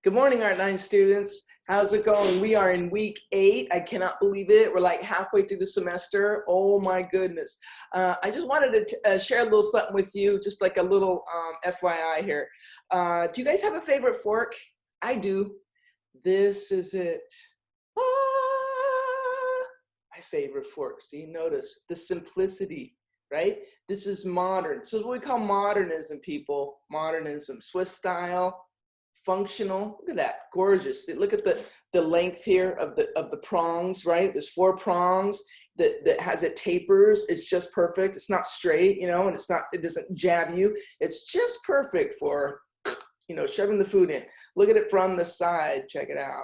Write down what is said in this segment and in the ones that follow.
Good morning, Art 9 students. How's it going? We are in week 8. I cannot believe it. We're like halfway through the semester. Oh my goodness. I just wanted to share a little something with you, just like a little FYI here. Do you guys have a favorite fork? I do. This is it. Ah, my favorite fork. See, notice the simplicity, right? This is modern. This is what we call modernism, people. Modernism, Swiss style. Functional. Look at that, gorgeous. Look at the length here of the prongs, right? There's 4 prongs that has it tapers. It's just perfect. It's not straight, you know, and it doesn't jab you. It's just perfect for, you know, shoving the food in. Look at it from the side. Check it out.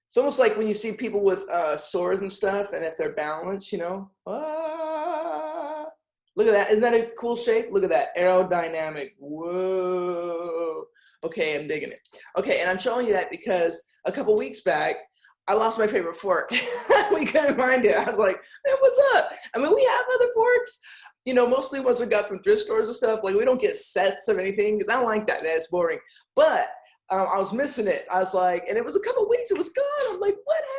It's almost like when you see people with swords and stuff, and if they're balanced, you know, look at that. Isn't that a cool shape? Look at that, aerodynamic. Whoa. Okay, I'm digging it. Okay, and I'm showing you that because a couple weeks back, I lost my favorite fork. We couldn't find it. I was like, man, what's up? I mean, we have other forks, you know, mostly ones we got from thrift stores and stuff. Like, we don't get sets of anything because I don't like that. That's boring. But I was missing it. I was like, and it was a couple weeks, it was gone. I'm like, what happened?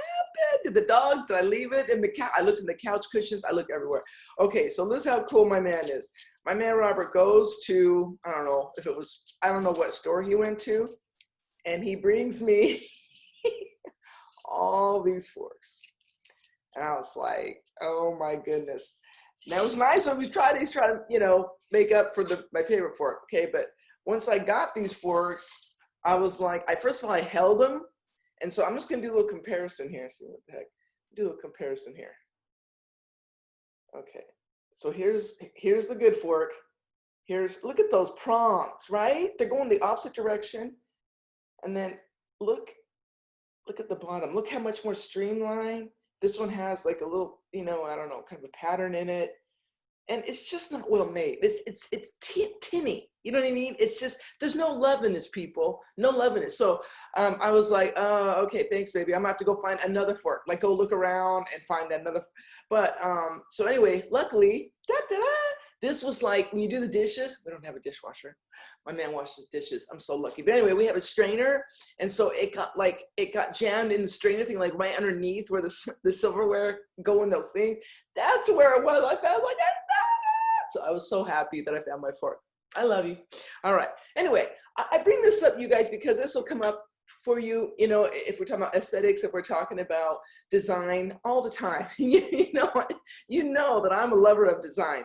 Did I leave it in the couch? I looked in the couch cushions. I looked everywhere. Okay, so this is how cool my man is. My man Robert goes to, I don't know what store he went to, and he brings me all these forks. And I was like, oh my goodness. Now it was nice when we tried to, you know, make up for my favorite fork, okay? But once I got these forks, I was like, first of all, I held them. And so I'm just gonna do a little comparison here. See what the heck, do a comparison here. Okay, so here's the good fork. Look at those prongs, right? They're going the opposite direction. And then look at the bottom. Look how much more streamlined. This one has like a little, you know, I don't know, kind of a pattern in it. And it's just not well made. It's tinny. You know what I mean? It's just, there's no love in this, people. No love in it. So I was like, okay, thanks, baby. I'm gonna have to go find another fork. Like, go look around and find another. But so anyway, luckily, this was like, when you do the dishes, we don't have a dishwasher. My man washes dishes. I'm so lucky. But anyway, we have a strainer. And so it got jammed in the strainer thing, like right underneath where the silverware go in those things. That's where it was. I found, like, I found it. So I was so happy that I found my fork. I love you. All right. Anyway, I bring this up, you guys, because this will come up for you, you know, if we're talking about aesthetics, if we're talking about design all the time. you know that I'm a lover of design,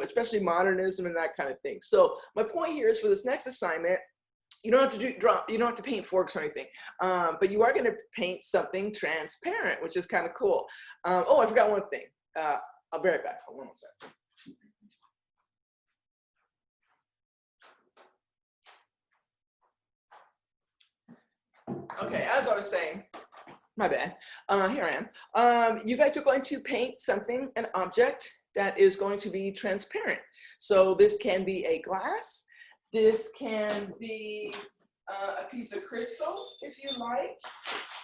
especially modernism and that kind of thing. So my point here is, for this next assignment, you don't have to you don't have to paint forks or anything, but you are going to paint something transparent, which is kind of cool. Oh, I forgot one thing. I'll be right back. Hold on one second. Okay, as I was saying, my bad. Here I am. You guys are going to paint something, an object that is going to be transparent. So this can be a glass. This can be a piece of crystal, if you like.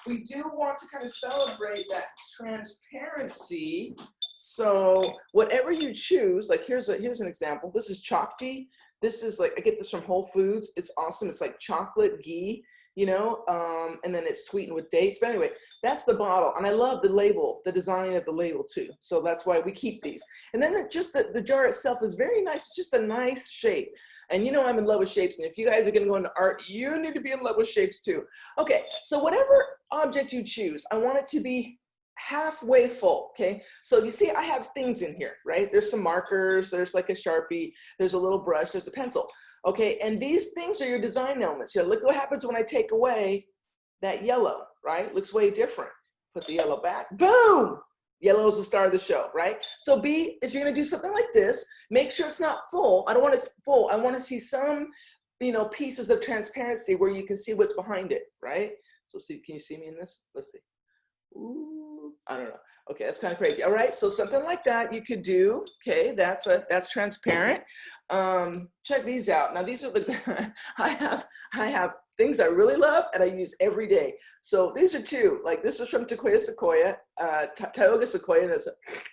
We do want to kind of celebrate that transparency. So whatever you choose, like here's an example. This is Chocty. This is like, I get this from Whole Foods. It's awesome. It's like chocolate ghee, you know, and then it's sweetened with dates. But anyway, that's the bottle. And I love the label, the design of the label too. So that's why we keep these. And then the jar itself is very nice. It's just a nice shape. And you know I'm in love with shapes. And if you guys are gonna go into art, you need to be in love with shapes too. Okay, so whatever object you choose, I want it to be halfway full, okay? So you see I have things in here, right? There's some markers, there's like a Sharpie, there's a little brush, there's a pencil. Okay, and these things are your design elements. Yeah, look what happens when I take away that yellow, right? Looks way different. Put the yellow back, boom! Yellow is the star of the show, right? So if you're gonna do something like this, make sure it's not full. I don't want it full. I wanna see some, you know, pieces of transparency where you can see what's behind it, right? So see, can you see me in this? Let's see. Ooh, I don't know. Okay, that's kind of crazy. All right, so something like that you could do. Okay, that's transparent. Check these out. Now these are the I have things I really love and I use every day. So these are two. Like this is from Tokyo Sequoia, Tioga Sequoia. There's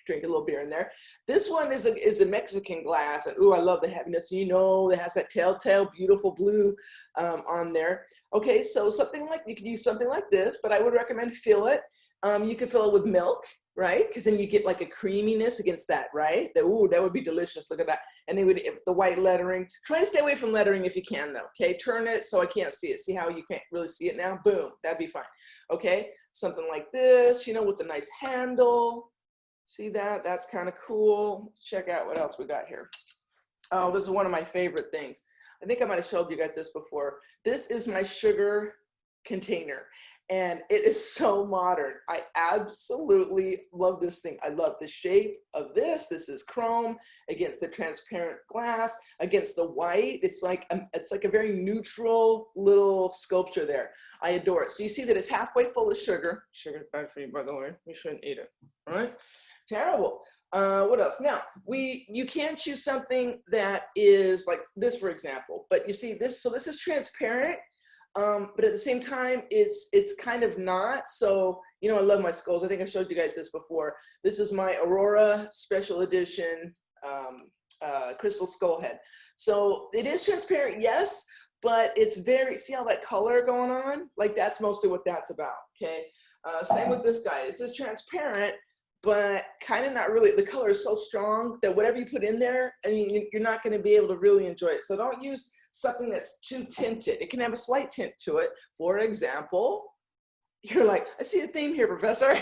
drink a little beer in there. This one is a Mexican glass, and ooh, I love the heaviness. You know, it has that telltale beautiful blue on there. Okay, so something like you could use something like this, but I would recommend fill it. You could fill it with milk, right? Because then you get like a creaminess against that, right? Ooh, that would be delicious. Look at that. And they would, the white lettering. Try to stay away from lettering if you can, though. Okay, turn it so I can't see it. See how you can't really see it now? Boom, that'd be fine. Okay, something like this, you know, with a nice handle. See that? That's kind of cool. Let's check out what else we got here. Oh, this is one of my favorite things. I think I might have showed you guys this before. This is my sugar container. And it is so modern. I absolutely love this thing. I love the shape of this. This is chrome against the transparent glass, against the white. It's like a very neutral little sculpture there. I adore it. So you see that it's halfway full of sugar. Sugar's bad for you, by the way. You shouldn't eat it. All right? Terrible. What else? Now, you can choose something that is like this, for example. But you see this, so this is transparent. But at the same time, it's kind of not. So, you know, I love my skulls. I think I showed you guys this before. This is my Aurora Special Edition crystal skull head. So it is transparent, yes, but it's very, see all that color going on? Like that's mostly what that's about, okay? Same with this guy. This is transparent, but kind of not really. The color is so strong that whatever you put in there, I mean, you're not going to be able to really enjoy it. So don't use something that's too tinted. It can have a slight tint to it. For example, you're like, I see a theme here, Professor.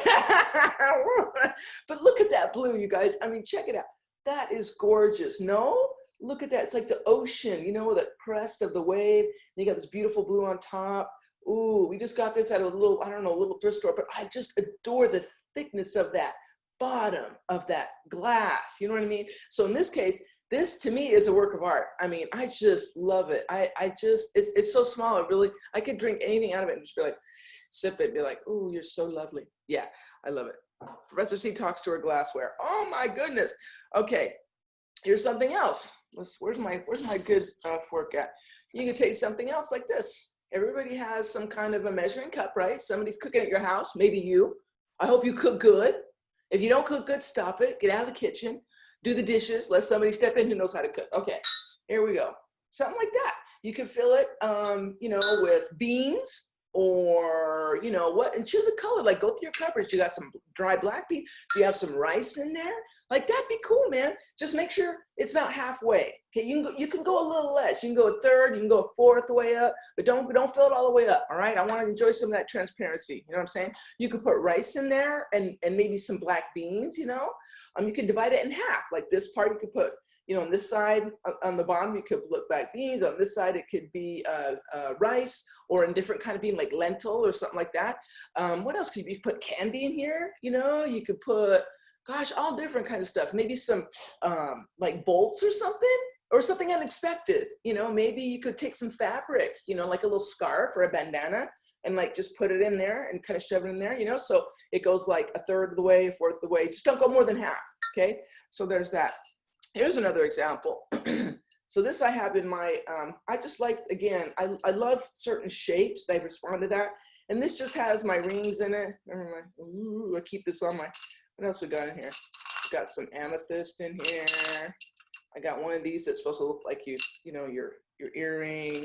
But look at that blue, you guys. I mean, check it out. That is gorgeous. No? Look at that. It's like the ocean, you know, the crest of the wave. And you got this beautiful blue on top. Ooh, we just got this at a little, I don't know, a little thrift store, but I just adore the thickness of that bottom of that glass. You know what I mean? So in this case, this to me is a work of art. I mean, I just love it. I just, it's so small. It really, I could drink anything out of it and just be like, sip it and be like, ooh, you're so lovely. Yeah, I love it. Professor C talks to her glassware. Oh my goodness. Okay, here's something else. Where's my good fork at? You can take something else like this. Everybody has some kind of a measuring cup, right? Somebody's cooking at your house, maybe you. I hope you cook good. If you don't cook good, stop it. Get out of the kitchen. Do the dishes. Let somebody step in who knows how to cook. Okay, here we go. Something like that. You can fill it, you know, with beans or, you know, what, and choose a color. Like go through your cupboards. You got some dry black beans. Do you have some rice in there? Like that'd be cool, man. Just make sure it's about halfway. Okay, you can go a little less. You can go a third. You can go a fourth way up, but don't fill it all the way up. All right. I want to enjoy some of that transparency. You know what I'm saying? You could put rice in there and maybe some black beans. You know, you can divide it in half. Like this part, you could put, you know, on this side, on the bottom, you could put black beans. On this side, it could be rice or a different kind of bean, like lentil or something like that. What else could you put? Candy in here? You know, you could put, gosh, all different kinds of stuff. Maybe some like bolts or something unexpected. You know, maybe you could take some fabric, you know, like a little scarf or a bandana, and like just put it in there and kind of shove it in there, you know, so it goes like a third of the way, a fourth of the way. Just don't go more than half, okay? So there's that. Here's another example. So this I have in my, I just like, again, I love certain shapes. They respond to that. And this just has my rings in it. Ooh, I keep this on my, what else we got in here? We got some amethyst in here. I got one of these that's supposed to look like you know, your earring.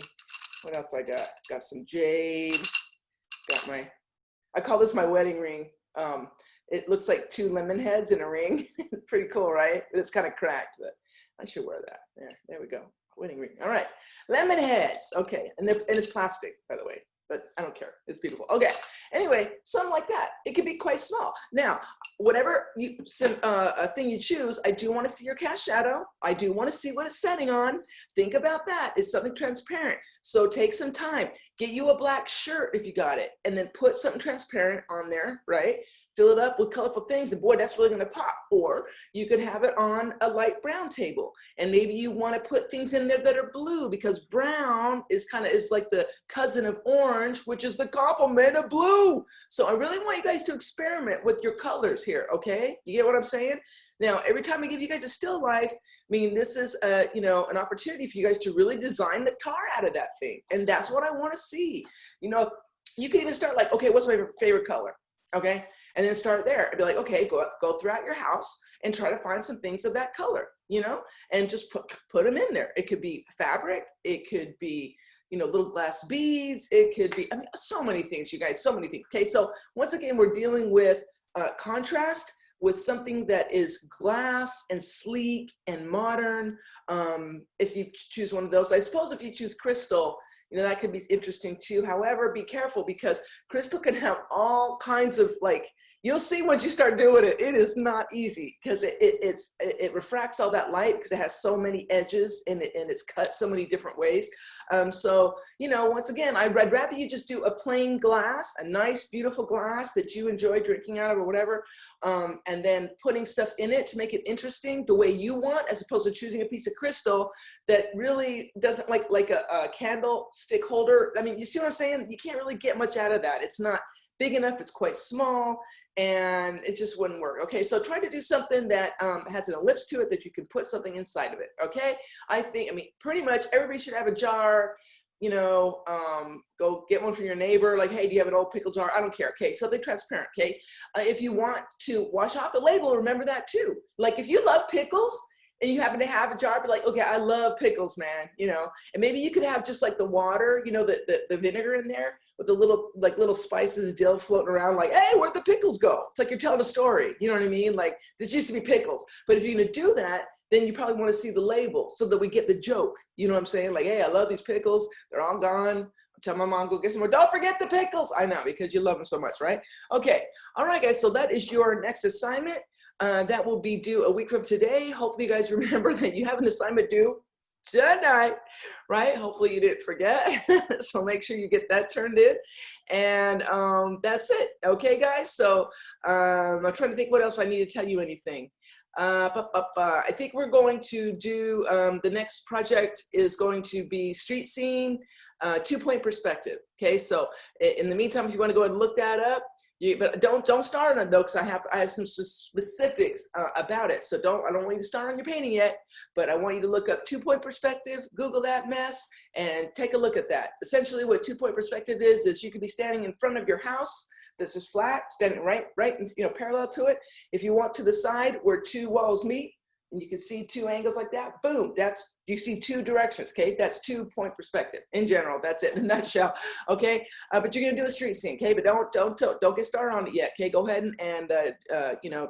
What else I got? Got some jade. Got my, I call this my wedding ring. It looks like two lemon heads in a ring. Pretty cool, right? But it's kind of cracked, but I should wear that. There we go. Wedding ring. All right. Lemon heads. Okay. And it's plastic, by the way, but I don't care. It's beautiful. Okay. Anyway, something like that. It could be quite small. Now, whatever thing you choose, I do want to see your cast shadow. I do want to see what it's setting on. Think about that. It's something transparent. So take some time. Get you a black shirt if you got it, and then put something transparent on there, right? Fill it up with colorful things, and boy, that's really going to pop. Or you could have it on a light brown table, and maybe you want to put things in there that are blue, because brown is like the cousin of orange, which is the complement of blue. So I really want you guys to experiment with your colors here, okay? You get what I'm saying? Now, every time I give you guys a still life, I mean, this is an opportunity for you guys to really design the tar out of that thing. And that's what I want to see. You know, you can even start like, okay, what's my favorite color? Okay, and then start there and be like, okay, go throughout your house and try to find some things of that color, you know, and just put them in there. It could be fabric, it could be, you know, little glass beads, it could be, I mean, so many things, you guys, so many things. Okay, so once again, we're dealing with contrast with something that is glass and sleek and modern. If you choose one of those, I suppose if you choose crystal, you know, that could be interesting too. However, be careful, because crystal can have all kinds of, like, you'll see once you start doing it, it is not easy, because it refracts all that light, because it has so many edges and it's cut so many different ways. So, you know, once again, I'd rather you just do a plain glass, a nice, beautiful glass that you enjoy drinking out of or whatever, and then putting stuff in it to make it interesting the way you want, as opposed to choosing a piece of crystal that really doesn't, like a candlestick holder. I mean, you see what I'm saying? You can't really get much out of that. It's not big enough, it's quite small, and it just wouldn't work. Okay, so try to do something that has an ellipse to it, that you can put something inside of it. Okay, I mean, pretty much everybody should have a jar. You know, go get one from your neighbor. Like, hey, do you have an old pickle jar? I don't care. Okay, something transparent. Okay, if you want to wash off the label, remember that too. Like, if you love pickles and you happen to have a jar, be like, okay, I love pickles, man, you know, and maybe you could have just like the water, you know, the vinegar in there with the little spices, dill floating around, like, hey, where'd the pickles go? It's like you're telling a story, you know what I mean? Like, this used to be pickles. But if you're gonna do that, then you probably want to see the label so that we get the joke. You know what I'm saying? Like, hey, I love these pickles. They're all gone. Tell my mom, go get some more. Don't forget the pickles. I know, because you love them so much, right? Okay. All right, guys. So that is your next assignment. That will be due a week from today. Hopefully you guys remember that you have an assignment due tonight, right? Hopefully you didn't forget. So make sure you get that turned in. And that's it. Okay, guys. So I'm trying to think what else I need to tell you anything. I think we're going to do, the next project is going to be street scene, 2-point perspective. Okay, so in the meantime, if you want to go ahead and look that up, but don't start on it though, because I have some specifics about it. So I don't want you to start on your painting yet, but I want you to look up 2-point perspective, Google that mess, and take a look at that. Essentially, what 2-point perspective is you could be standing in front of your house. This is flat, standing right, you know, parallel to it. If you want to the side where 2 walls meet, and you can see 2 angles like that, boom, you see 2 directions, okay? That's 2-point perspective. In general, that's it in a nutshell, okay? But you're gonna do a street scene, okay? But don't get started on it yet, okay? Go ahead and you know,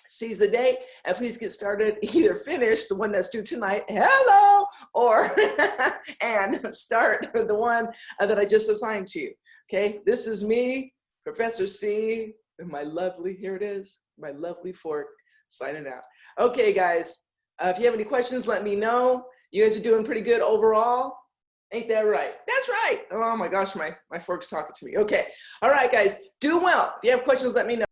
seize the day, and please get started, either finish the one that's due tonight, hello, or and start the one that I just assigned to you, okay? This is me, Professor C, and my lovely, here it is, my lovely fork, signing out. Okay, guys, if you have any questions, let me know. You guys are doing pretty good overall. Ain't that right? That's right. Oh my gosh, my fork's talking to me. Okay. All right, guys, do well. If you have questions, let me know.